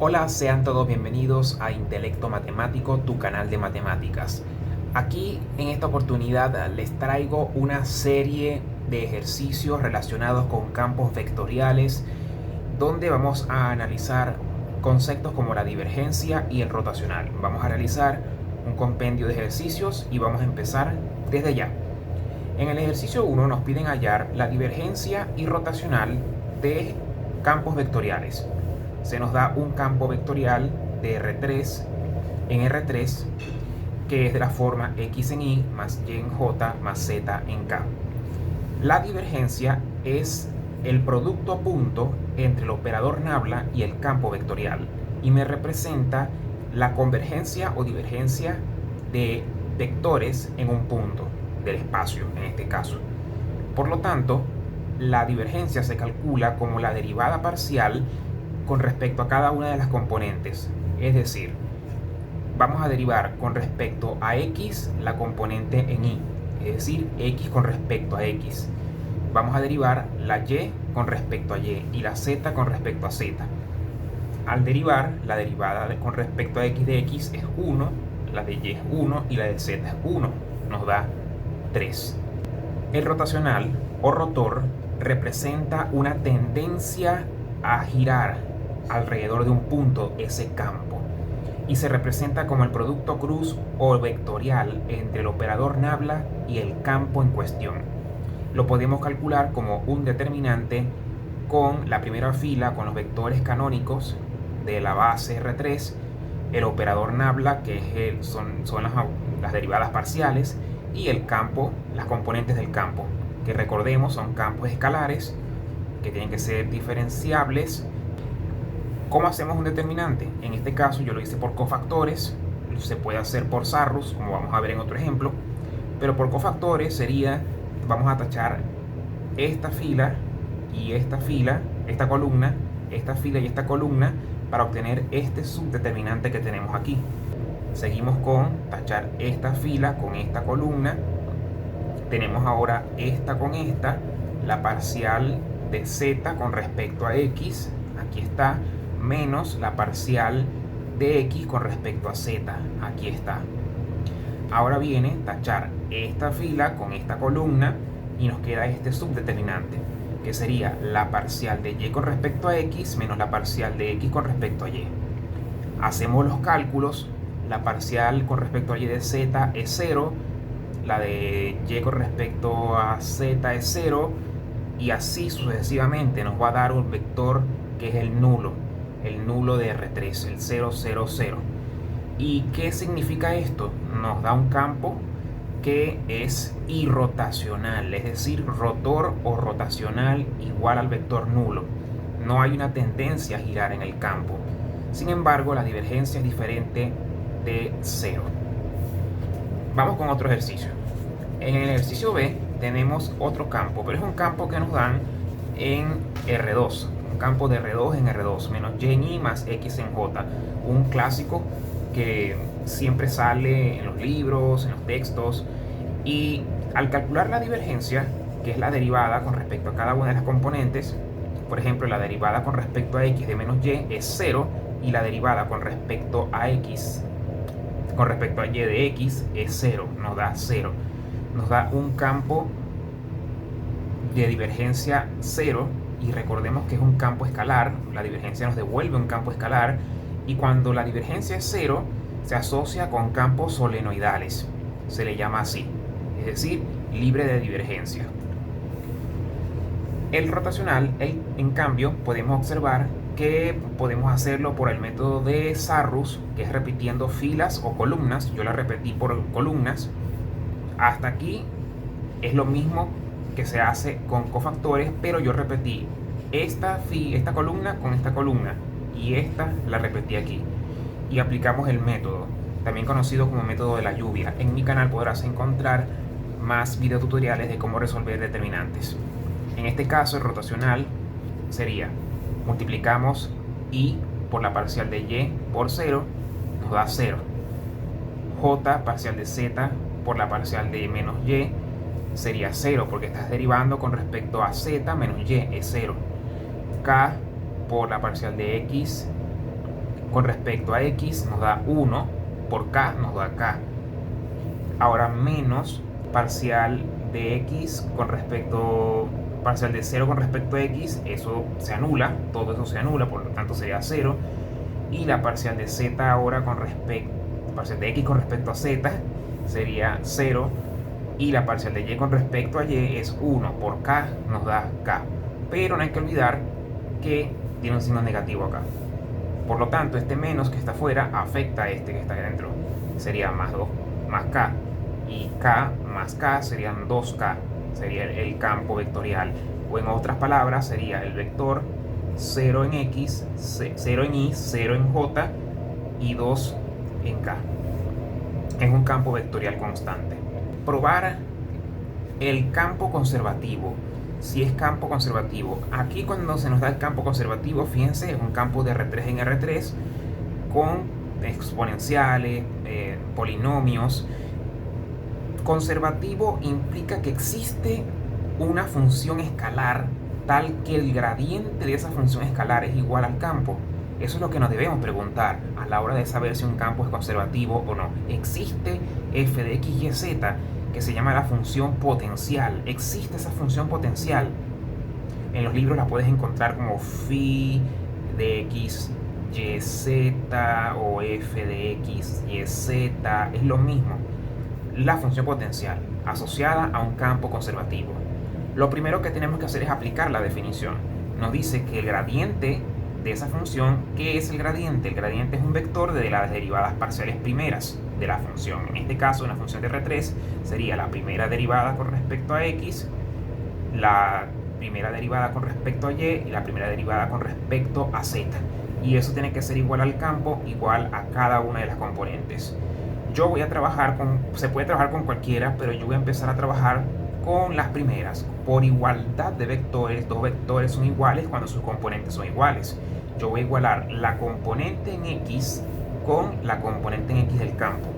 Hola, sean todos bienvenidos a Intelecto Matemático, tu canal de matemáticas. Aquí en esta oportunidad les traigo una serie de ejercicios relacionados con campos vectoriales donde vamos a analizar conceptos como la divergencia y el rotacional. Vamos a realizar un compendio de ejercicios y vamos a empezar desde ya. En el ejercicio 1 nos piden hallar la divergencia y rotacional de campos vectoriales. Se nos da un campo vectorial de R3 en R3 que es de la forma x en y más y en j más z en k. La divergencia es el producto punto entre el operador nabla y el campo vectorial y me representa la convergencia o divergencia de vectores en un punto del espacio, en este caso. Por lo tanto, la divergencia se calcula como la derivada parcial con respecto a cada una de las componentes. Es decir, vamos a derivar con respecto a x la componente en y, es decir, x con respecto a x. Vamos a derivar la y con respecto a y y la z con respecto a z. Al derivar, la derivada con respecto a x de x es 1, la de y es 1 y la de z es 1. Nos da 3. El rotacional o rotor representa una tendencia a girar alrededor de un punto ese campo y se representa como el producto cruz o vectorial entre el operador nabla y el campo en cuestión. Lo podemos calcular como un determinante con la primera fila con los vectores canónicos de la base R3, el operador nabla que son las derivadas parciales y el campo, las componentes del campo, que recordemos son campos escalares que tienen que ser diferenciables. ¿Cómo hacemos un determinante? En este caso yo lo hice por cofactores, se puede hacer por Sarrus, como vamos a ver en otro ejemplo, pero por cofactores sería, vamos a tachar esta fila y esta fila, esta columna, esta fila y esta columna, para obtener este subdeterminante que tenemos aquí. Seguimos con tachar esta fila con esta columna, tenemos ahora esta con esta, la parcial de z con respecto a x, aquí está, menos la parcial de x con respecto a z, aquí está. Ahora viene tachar esta fila con esta columna y nos queda este subdeterminante, que sería la parcial de y con respecto a x menos la parcial de x con respecto a y. Hacemos los cálculos, la parcial con respecto a y de z es 0, la de y con respecto a z es 0, y así sucesivamente nos va a dar un vector que es el nulo de R3, el 0, 0, 0. ¿Y qué significa esto? Nos da un campo que es irrotacional, es decir, rotor o rotacional igual al vector nulo. No hay una tendencia a girar en el campo. Sin embargo, la divergencia es diferente de 0. Vamos con otro ejercicio. En el ejercicio B tenemos otro campo, pero es un campo que nos dan en R2. Un campo de R2 en R2, menos y en y más x en j. Un clásico que siempre sale en los libros, en los textos. Y al calcular la divergencia, que es la derivada con respecto a cada una de las componentes, por ejemplo, la derivada con respecto a x de menos y es 0, y la derivada con respecto a x, con respecto a y de x es 0, nos da 0. Nos da un campo de divergencia 0, y recordemos que es un campo escalar, la divergencia nos devuelve un campo escalar, y cuando la divergencia es 0, se asocia con campos solenoidales, se le llama así, es decir, libre de divergencia. El rotacional, en cambio, podemos observar que podemos hacerlo por el método de Sarrus, que es repitiendo filas o columnas. Yo la repetí por columnas. Hasta aquí es lo mismo que se hace con cofactores, pero yo repetí esta columna con esta columna y esta la repetí aquí. Y aplicamos el método, también conocido como método de la lluvia. En mi canal podrás encontrar más videotutoriales de cómo resolver determinantes. En este caso, el rotacional sería, multiplicamos y por la parcial de y por 0, nos da 0. J parcial de z por la parcial de menos y sería 0, porque estás derivando con respecto a z menos y, es 0. K por la parcial de x con respecto a x nos da 1 por k nos da k. Ahora menos parcial de x parcial de 0 con respecto a x, eso se anula, todo eso se anula, por lo tanto sería 0. Y la parcial de z ahora parcial de x con respecto a z sería 0. Y la parcial de y con respecto a y es 1 por k nos da k. Pero no hay que olvidar que tiene un signo negativo acá. Por lo tanto, este menos que está afuera afecta a este que está dentro. Sería más 2 más k. Y k más k serían 2k. Sería el campo vectorial. O en otras palabras, sería el vector 0 en x, 0 en y, 0 en j y 2 en k. Es un campo vectorial constante. Probar el campo conservativo. Si es campo conservativo, aquí cuando se nos da el campo conservativo, fíjense, es un campo de R3 en R3 con exponenciales, polinomios. Conservativo implica que existe una función escalar tal que el gradiente de esa función escalar es igual al campo. Eso es lo que nos debemos preguntar a la hora de saber si un campo es conservativo o no. Existe f de x, y, z, que se llama la función potencial. Existe esa función potencial. En los libros la puedes encontrar como phi de x, y, z o f de x, y, z. Es lo mismo. La función potencial asociada a un campo conservativo. Lo primero que tenemos que hacer es aplicar la definición. Nos dice que el gradiente de esa función, ¿qué es el gradiente? El gradiente es un vector de las derivadas parciales primeras de la función. En este caso, una función de R3 sería la primera derivada con respecto a x, la primera derivada con respecto a y y la primera derivada con respecto a z. Y eso tiene que ser igual al campo, igual a cada una de las componentes. Yo voy a trabajar se puede trabajar con cualquiera, pero yo voy a empezar a trabajar con las primeras. Por igualdad de vectores, dos vectores son iguales cuando sus componentes son iguales. Yo voy a igualar la componente en x con la componente en x del campo.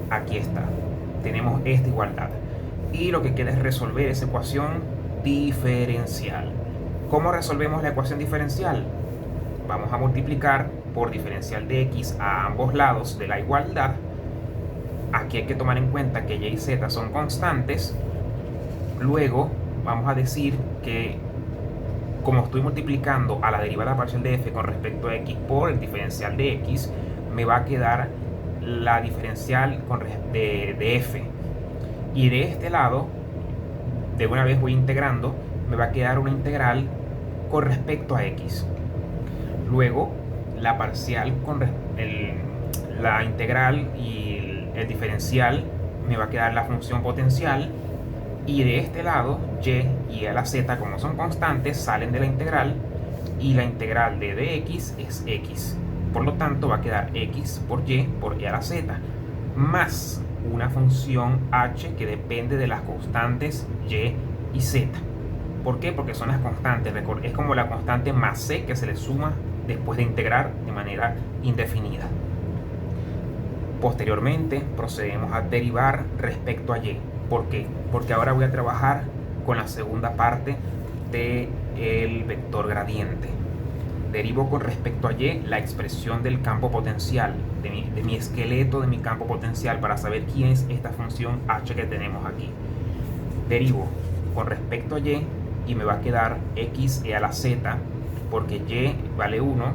Aquí está. Tenemos esta igualdad. Y lo que queda es resolver esa ecuación diferencial. ¿Cómo resolvemos la ecuación diferencial? Vamos a multiplicar por diferencial de x a ambos lados de la igualdad. Aquí hay que tomar en cuenta que y y z son constantes. Luego vamos a decir que como estoy multiplicando a la derivada parcial de f con respecto a x por el diferencial de x, me va a quedar la diferencial de f. Y de este lado, de una vez voy integrando, me va a quedar una integral con respecto a x. Luego, la parcial la integral y el diferencial me va a quedar la función potencial. Y de este lado, y a la z, como son constantes, salen de la integral. Y la integral de dx es x. Por lo tanto, va a quedar x por y a la z. Más una función h que depende de las constantes y y z. ¿Por qué? Porque son las constantes. Es como la constante más c que se le suma después de integrar de manera indefinida. Posteriormente, procedemos a derivar respecto a y. ¿Por qué? Porque ahora voy a trabajar con la segunda parte del vector gradiente. Derivo con respecto a y la expresión del campo potencial, de mi esqueleto de mi campo potencial, para saber quién es esta función h que tenemos aquí. Derivo con respecto a y me va a quedar x a la z, porque y vale 1,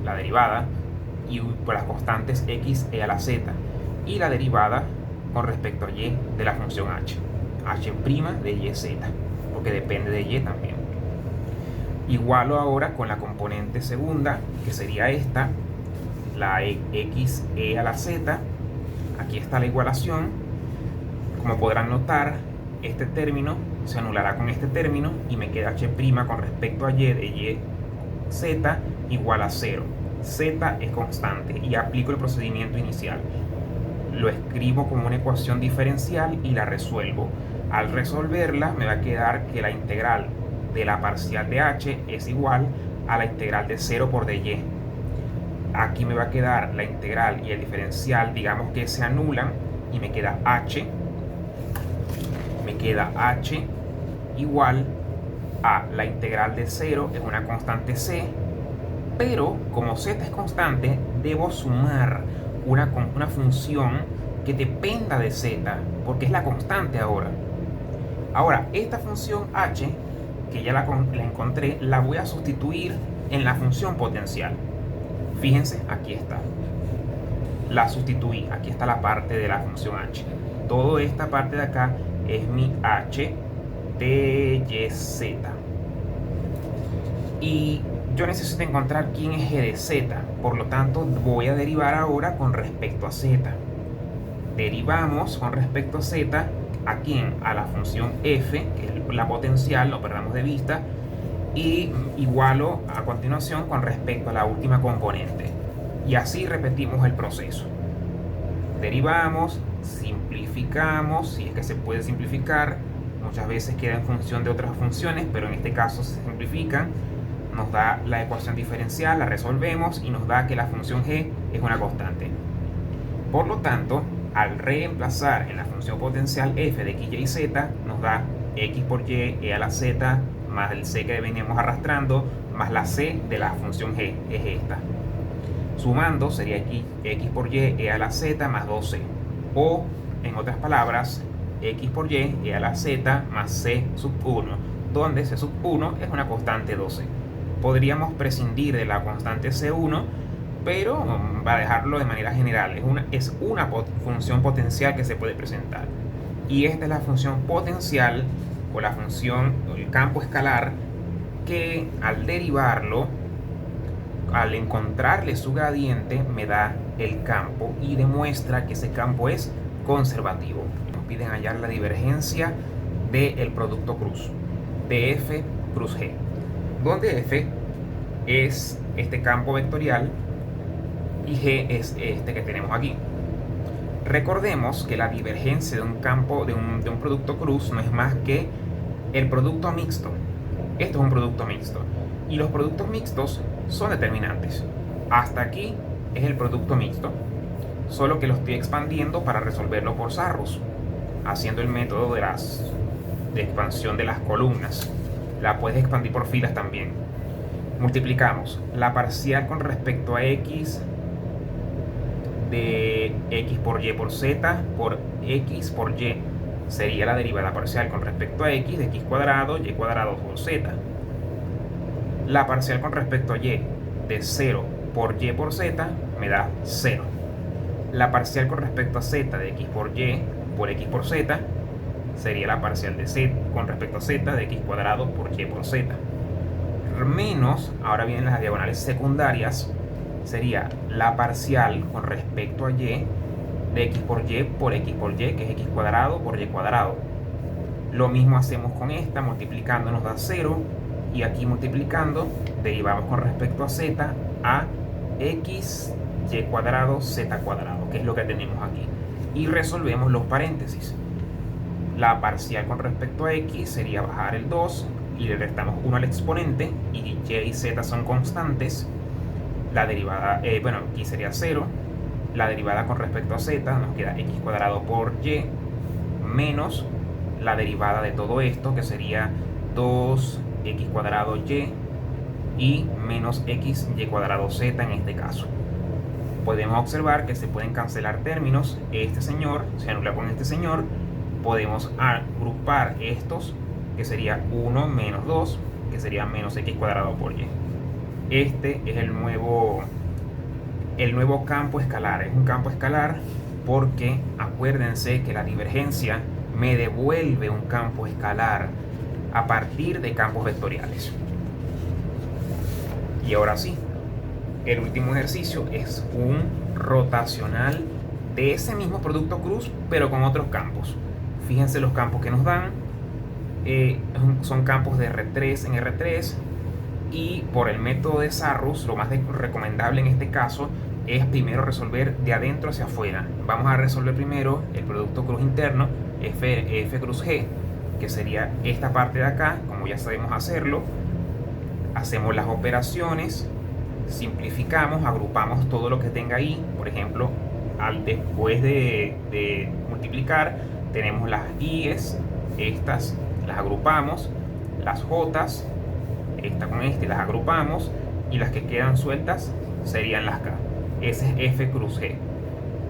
la derivada, y por las constantes x a la z. Y la derivada con respecto a y de la función h de y z, porque depende de y también. Igualo ahora con la componente segunda, que sería esta, la x a la z. Aquí está la igualación. Como podrán notar, este término se anulará con este término y me queda h' con respecto a y de y z igual a 0. Z es constante y aplico el procedimiento inicial. Lo escribo como una ecuación diferencial y la resuelvo. Al resolverla me va a quedar que la integral de la parcial de h es igual a la integral de 0 por dy. Aquí me va a quedar la integral y el diferencial, digamos que se anulan, y me queda h. Me queda h igual a la integral de 0, es una constante c, pero como z es constante, debo sumar una función que dependa de z, porque es la constante ahora. Ahora, esta función h, que ya la encontré, la voy a sustituir en la función potencial. Fíjense, aquí está. La sustituí, aquí está la parte de la función h. Toda esta parte de acá es mi h de yz. Y yo necesito encontrar quién es g de z, por lo tanto voy a derivar ahora con respecto a z. Derivamos con respecto a z, ¿a quién? A la función f, que es la potencial, no perdamos de vista, y igualo a continuación con respecto a la última componente. Y así repetimos el proceso. Derivamos, simplificamos, si es que se puede simplificar, muchas veces queda en función de otras funciones, pero en este caso se simplifican, nos da la ecuación diferencial, la resolvemos y nos da que la función g es una constante. Por lo tanto, al reemplazar en la función potencial f de x, y, z, nos da x por y, e a la z, más el c que veníamos arrastrando, más la c de la función g, es esta. Sumando sería x por y, e a la z, más 2c. O, en otras palabras, x por y, e a la z, más c sub 1, donde c sub 1 es una constante 12. Podríamos prescindir de la constante c1, pero para dejarlo de manera general, es una función potencial que se puede presentar. Y esta es la función potencial o la función, o el campo escalar, que al derivarlo, al encontrarle su gradiente, me da el campo y demuestra que ese campo es conservativo. Nos piden hallar la divergencia del producto cruz, de f cruz g, donde f es este campo vectorial y g es este que tenemos aquí. Recordemos que la divergencia de un campo, de un producto cruz, no es más que el producto mixto. Esto es un producto mixto. Y los productos mixtos son determinantes. Hasta aquí es el producto mixto, solo que lo estoy expandiendo para resolverlo por Sarrus, haciendo el método de expansión de las columnas. La puedes expandir por filas también. Multiplicamos la parcial con respecto a x de x por y por z por x por y. Sería la derivada parcial con respecto a x de x cuadrado, y cuadrado por z. La parcial con respecto a y de 0 por y por z me da 0. La parcial con respecto a z de x por x por z sería la parcial de z con respecto a z de x cuadrado por y por z. Menos, ahora vienen las diagonales secundarias, sería la parcial con respecto a y de x por y, que es x cuadrado por y cuadrado. Lo mismo hacemos con esta, multiplicando nos da 0, y aquí multiplicando derivamos con respecto a z a x y cuadrado z cuadrado, que es lo que tenemos aquí, y resolvemos los paréntesis. La parcial con respecto a x sería bajar el 2 y le restamos 1 al exponente, y y z son constantes. La derivada, aquí sería 0. La derivada con respecto a z nos queda x cuadrado por y menos la derivada de todo esto, que sería 2x cuadrado y menos x y cuadrado z en este caso. Podemos observar que se pueden cancelar términos. Este señor se anula con este señor. Podemos agrupar estos, que sería 1 menos 2, que sería menos x cuadrado por y. Este es el nuevo campo escalar. Es un campo escalar porque acuérdense que la divergencia me devuelve un campo escalar a partir de campos vectoriales. Y ahora sí, el último ejercicio es un rotacional de ese mismo producto cruz, pero con otros campos. Fíjense los campos que nos dan. Son campos de R3 en R3, y por el método de Sarrus, lo más recomendable en este caso es primero resolver de adentro hacia afuera. Vamos a resolver primero el producto cruz interno, f cruz g, que sería esta parte de acá. Como ya sabemos hacerlo, hacemos las operaciones, simplificamos, agrupamos todo lo que tenga ahí. Por ejemplo, después de multiplicar, tenemos las i's, estas las agrupamos, las jotas, esta con esta, las agrupamos, y las que quedan sueltas serían las k. ese es F cruz G.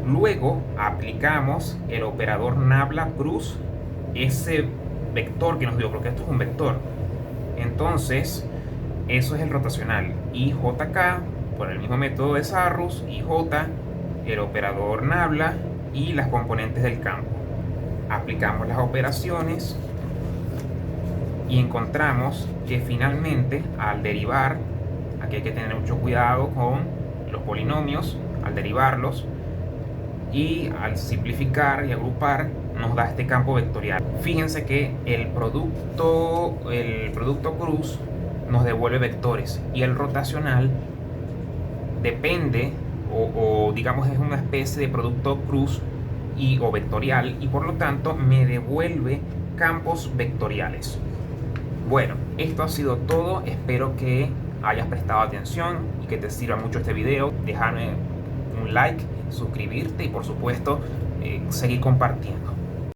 Luego aplicamos el operador nabla cruz ese vector que nos dio, porque esto es un vector. Entonces, eso es el rotacional. Y JK, por el mismo método de Sarrus, y J, el operador nabla y las componentes del campo. Aplicamos las operaciones y encontramos que finalmente, al derivar, aquí hay que tener mucho cuidado con los polinomios, al derivarlos, y al simplificar y agrupar nos da este campo vectorial. Fíjense que el producto cruz nos devuelve vectores y el rotacional depende o digamos es una especie de producto cruz o vectorial, y por lo tanto me devuelve campos vectoriales. Bueno, esto ha sido todo. Espero que hayas prestado atención y que te sirva mucho este video. Déjame un like, suscribirte y por supuesto seguir compartiendo.